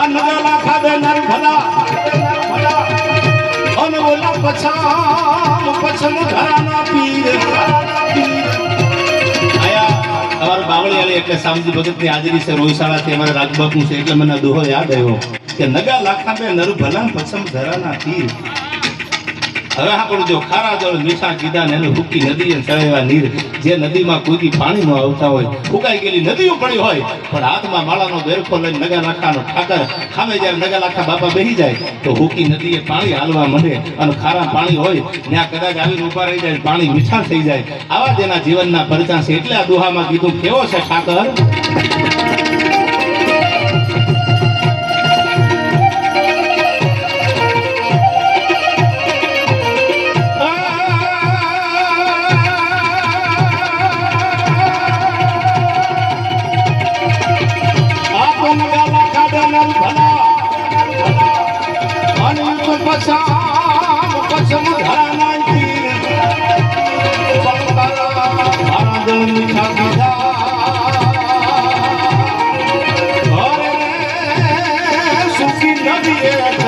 નગલા ખાધે નર ભલા અન ઓલા પછમ ધરાના પીર આયા અમાર બાવળિયાળી એટલે સામજી ભગતની હાજરી છે રોહિશાળાથી અમારા રાજબાપુ છે એટલે મને દોહો યાદ આવ્યો કે નગા લાખા બે નર ભલા પછમ ધરાના પીર હવે આપણું જો ખારા જળ મીઠા કીધા ને એને હુકી નદીએ ચડાવ્યા નીર જે નદીમાં કોઈ પાણી ન આવતા હોય ફૂકાઈ ગયેલી નદીઓ પડી હોય પણ હાથમાં માળાનો બેરખો લઈને નગા લાખાનો ઠાકર સામે જ્યારે નગા લાખા બાપા બેસી જાય તો હુકી નદીએ પાણી હાલવા માંડે અને ખારા પાણી હોય ત્યાં કદાચ આવીને ઉભા રહી જાય પાણી મીઠા થઈ જાય આવા જ એના જીવનના પરિચય છે એટલે આ દુહામાં કીધું કેવો છે ઠાકર પછમ ધરાના પીર બંગારા મીઠા કીધા સુખી નદીએ